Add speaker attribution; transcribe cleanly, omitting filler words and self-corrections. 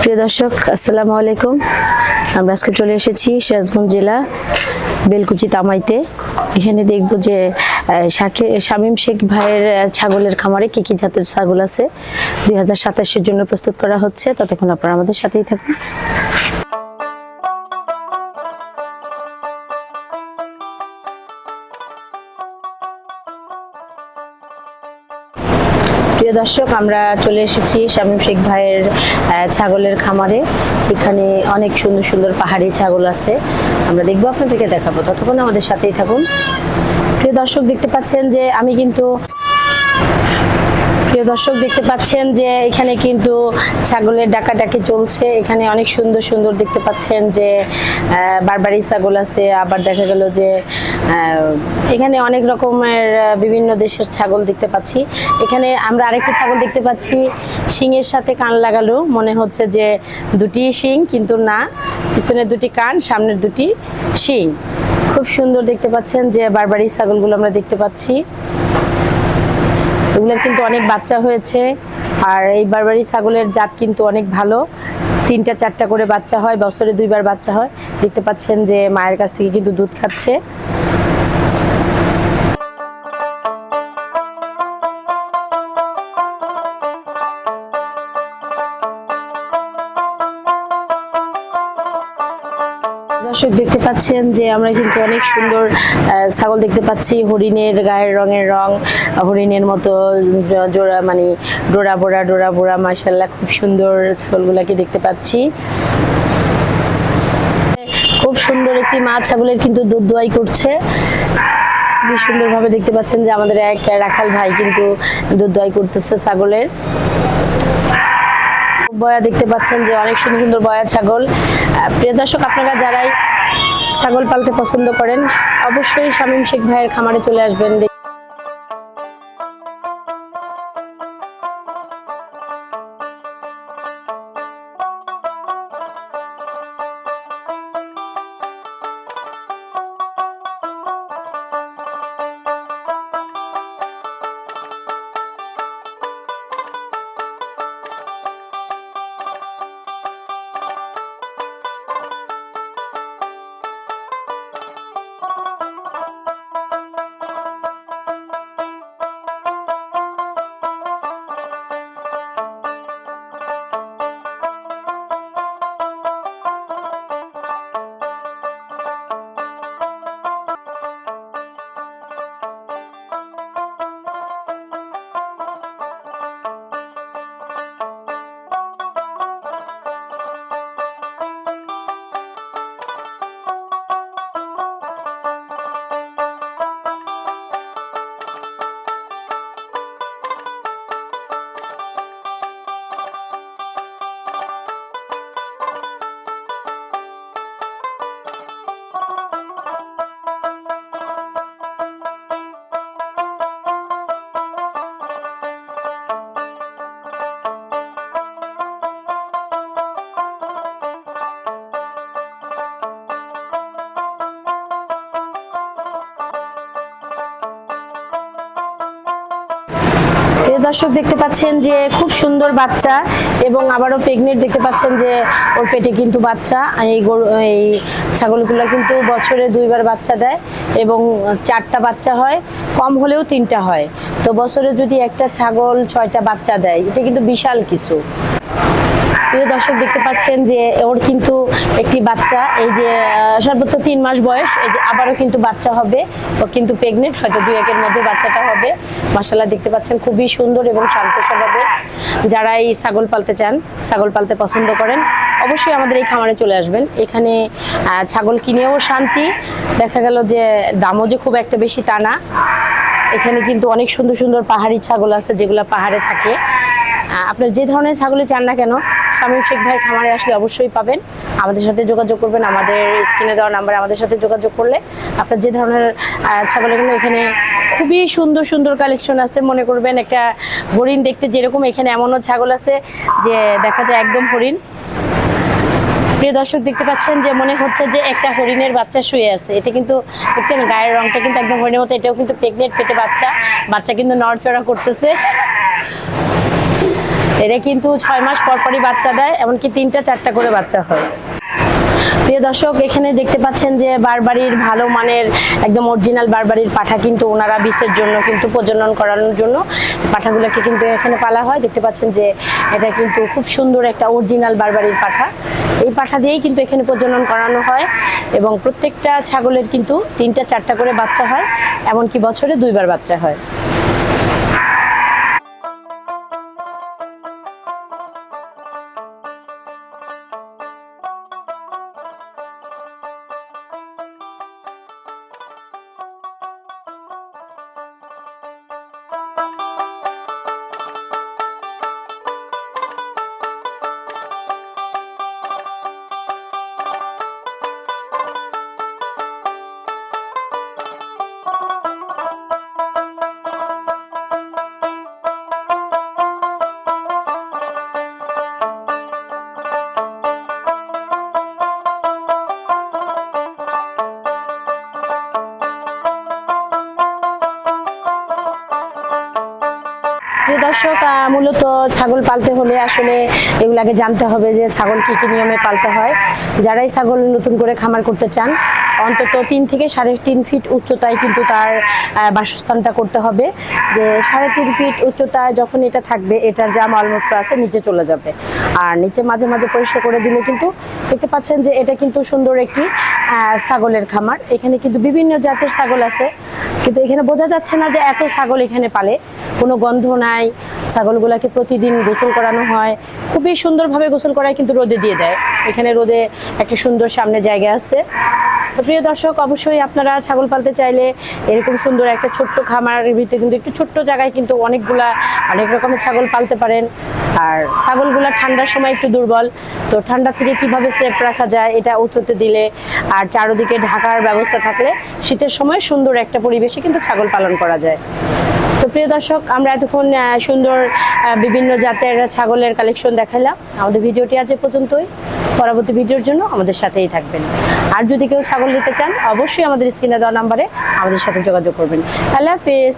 Speaker 1: প্রিয় দর্শক, আসসালামু আলাইকুম। আমরা আজকে চলে এসেছি সিরাজগঞ্জ জেলা বেলকুচি তামাইতে। এখানে দেখব যে শামীম শেখ ভাইয়ের ছাগলের খামারে কি কি জাতের ছাগল আছে 2027-এর জন্য প্রস্তুত করা হচ্ছে। ততক্ষণ আপনারা আমাদের সাথেই থাকুন। প্রিয় দর্শক, আমরা চলে এসেছি শামীম শেখ ভাইয়ের ছাগলের খামারে। এখানে অনেক সুন্দর সুন্দর পাহাড়ি ছাগল আছে, আমরা দেখবো, আপনাদেরকে দেখাবো। ততক্ষণ আমাদের সাথেই থাকুন। প্রিয় দর্শক, দেখতে পাচ্ছেন যে এখানে কিন্তু ছাগলের ডাকাডাকি চলছে। এখানে অনেক সুন্দর সুন্দর দেখতে পাচ্ছেন যে বারবারি ছাগল আছে, আবার দেখা গেল যে এখানে অনেক রকমের বিভিন্ন দেশের ছাগল দেখতে পাচ্ছি। এখানে আমরা আরেকটা ছাগল দেখতে পাচ্ছি, শিংয়ের সাথে কান লাগালো, মনে হচ্ছে যে দুটি শিং, কিন্তু না, পিছনের দুটি কান, সামনের দুটি শিং। খুব সুন্দর দেখতে পাচ্ছেন যে বারবারি ছাগলগুলো আমরা দেখতে পাচ্ছি। এগুলোর কিন্তু অনেক বাচ্চা হয়েছে, আর এই বারবারি ছাগলের জাত কিন্তু অনেক ভালো। 3-4টা করে বাচ্চা হয়, বছরে 2বার বাচ্চা হয়। দেখতে পাচ্ছেন যে মায়ের কাছ থেকে কিন্তু দুধ খাচ্ছে। দর্শক, দেখতে পাচ্ছেন যে আমরা কিন্তু অনেক সুন্দর ছাগল দেখতে পাচ্ছি। হরিণের গায়ের রঙের রং হরিণের মতো, জোড়া মানে ডোরা বোড়া, মাশাআল্লাহ খুব সুন্দর ছাগলগুলাকে দেখতে পাচ্ছি। খুব সুন্দর একটি মা ছাগলের কিন্তু দুধ দোয়াই করছে। খুবই সুন্দর ভাবে দেখতে পাচ্ছেন যে আমাদের এক রাখাল ভাই কিন্তু দুধ দোয়াই করতেছে ছাগলের। বয়া দেখতে পাচ্ছেন যে অনেক সুন্দর সুন্দর বয়া ছাগল। প্রিয় দর্শক, আপনারা যারাই ছাগল পালতে পছন্দ করেন অবশ্যই শামীম শেখ ভাইয়ের খামারে চলে আসবেন। দর্শক, দেখতে পাচ্ছেন যে খুব সুন্দর বাচ্চা, এবং আবারও প্রেগনেন্ট। দেখতে পাচ্ছেন যে ওর পেটে কিন্তু বাচ্চা। এই ছাগলগুলো কিন্তু বছরে 2বার বাচ্চা দেয়, এবং 4টা বাচ্চা হয়, কম হলেও 3টা হয়। তো বছরে যদি একটা ছাগল 6টা বাচ্চা দেয়, এটা কিন্তু বিশাল কিছু। প্রিয় দর্শক, দেখতে পাচ্ছেন যে ওর কিন্তু একটি বাচ্চা, এই যে সর্বোচ্চ 3 মাস বয়স, এই যে আবারও কিন্তু বাচ্চা হবে। ও কিন্তু প্রেগনেন্ট, হয়তো 2-1-এর মধ্যে বাচ্চাটা হবে। মাশাআল্লাহ, দেখতে পাচ্ছেন খুবই সুন্দর এবং শান্ত স্বভাবের। যারা এই ছাগল পালতে চান, ছাগল পালতে পছন্দ করেন, অবশ্যই আমাদের এই খামারে চলে আসবেন। এখানে ছাগল কিনেও শান্তি, দেখা গেল যে দামও যে খুব একটা বেশি তা না। এখানে কিন্তু অনেক সুন্দর সুন্দর পাহাড়ি ছাগল আছে, যেগুলো পাহাড়ে থাকে। আপনার যে ধরনের ছাগলই চান না কেন, শামীম শেখ ভাইয়ের খামারে আসলে অবশ্যই পাবেন। আমাদের সাথে যোগাযোগ করবেন, আমাদের স্ক্রিনে দেওয়া নাম্বারে আমাদের সাথে যোগাযোগ করলে আপনার যে ধরনের ছাগলের জন্য এখানে খুবই সুন্দর সুন্দর কালেকশন আছে। মনে করবেন একটা হরিণ দেখতে যেরকম, এখানে এমনও ছাগল আছে যে দেখা যায় একদম হরিণ। প্রিয় দর্শক, দেখতে পাচ্ছেন যে মনে হচ্ছে যে একটা হরিণের বাচ্চা শুয়ে আছে। এটা কিন্তু দেখতেন গায়ের রংটা কিন্তু একদম হরিণের মতো। এটাও কিন্তু প্রেগনেন্ট, পেটে বাচ্চা কিন্তু নড়চড়া করতেছে। এরা কিন্তু 6 মাস পর পরই বাচ্চা দেয়, এমনকি 3টা 4টা করে বাচ্চা হয়। প্রিয় দর্শক, এখানে দেখতে পাচ্ছেন যে বারবারির ভালো মানের একদম অরিজিনাল বারবারির পাঠা কিন্তু ওনারা বিষের জন্য কিন্তু প্রজনন করানোর জন্য পাঠাগুলোকে কিন্তু এখানে পালা হয়। দেখতে পাচ্ছেন যে এটা কিন্তু খুব সুন্দর একটা অরিজিনাল বারবারির পাঠা। এই পাঠা দিয়েই কিন্তু এখানে প্রজনন করানো হয় এবং প্রত্যেকটা ছাগলের কিন্তু 3টা 4টা করে বাচ্চা হয়, এমনকি বছরে 2বার বাচ্চা হয়। প্রিয় দর্শক, মূলত ছাগল পালতে হলে আসলে এগুলাকে জানতে হবে যে ছাগল কি কি নিয়মে পালতে হয়। যারাই ছাগল নতুন করে খামার করতে চান অন্তত 3 থেকে 3.5 ফিট উচ্চতায় কিন্তু তার বাসস্থানটা করতে হবে। যে 3.5 ফিট উচ্চতায় যখন এটা থাকবে, এটার যা মলমূত্র আছে নিচে চলে যাবে, আর নিচে মাঝে মাঝে পরিষ্কার করে দিলে কিন্তু দেখতে পাচ্ছেন যে এটা কিন্তু সুন্দর একটি ছাগলের খামার। এখানে কিন্তু বিভিন্ন জাতের ছাগল আছে, কিন্তু এখানে বোঝা যাচ্ছে না যে এত ছাগল এখানে পালে। কোনো গন্ধ নাই, ছাগলগুলোকে প্রতিদিন গোসল করানো হয়, খুবই সুন্দরভাবে গোসল করায় কিন্তু রোদে দিয়ে দেয়। এখানে রোদে একটা সুন্দর সামনে জায়গা আছে। তো প্রিয় দর্শক, অবশ্যই আপনারা ছাগল পালতে চাইলে এরকম সুন্দর একটা ছোট্ট খামারের ভিতরে কিন্তু একটু ছোট্ট জায়গায় কিন্তু অনেক রকমের ছাগল পালতে পারেন। আর ছাগলগুলা ঠান্ডার সময় একটু দুর্বল, তো ঠান্ডা থেকে কিভাবে সেফ রাখা যায় এটা উঁচুতে দিলে আর চারদিকে ঢাকার ব্যবস্থা থাকলে শীতের সময় সুন্দর একটা পরিবেশে কিন্তু ছাগল পালন করা যায়। তো প্রিয় দর্শক, আমরা এতক্ষণ সুন্দর বিভিন্ন জাতের ছাগলের কালেকশন দেখাইলাম। আমাদের ভিডিওটি আজ এ পর্যন্তই। পরবর্তী ভিডিওর জন্য আমাদের সাথেই থাকবেন। আর যদি কেউ ছাগল নিতে চান অবশ্যই আমাদের স্ক্রিনে দেওয়া নাম্বারে আমাদের সাথে যোগাযোগ করবেন। আল্লাহ হাফেজ।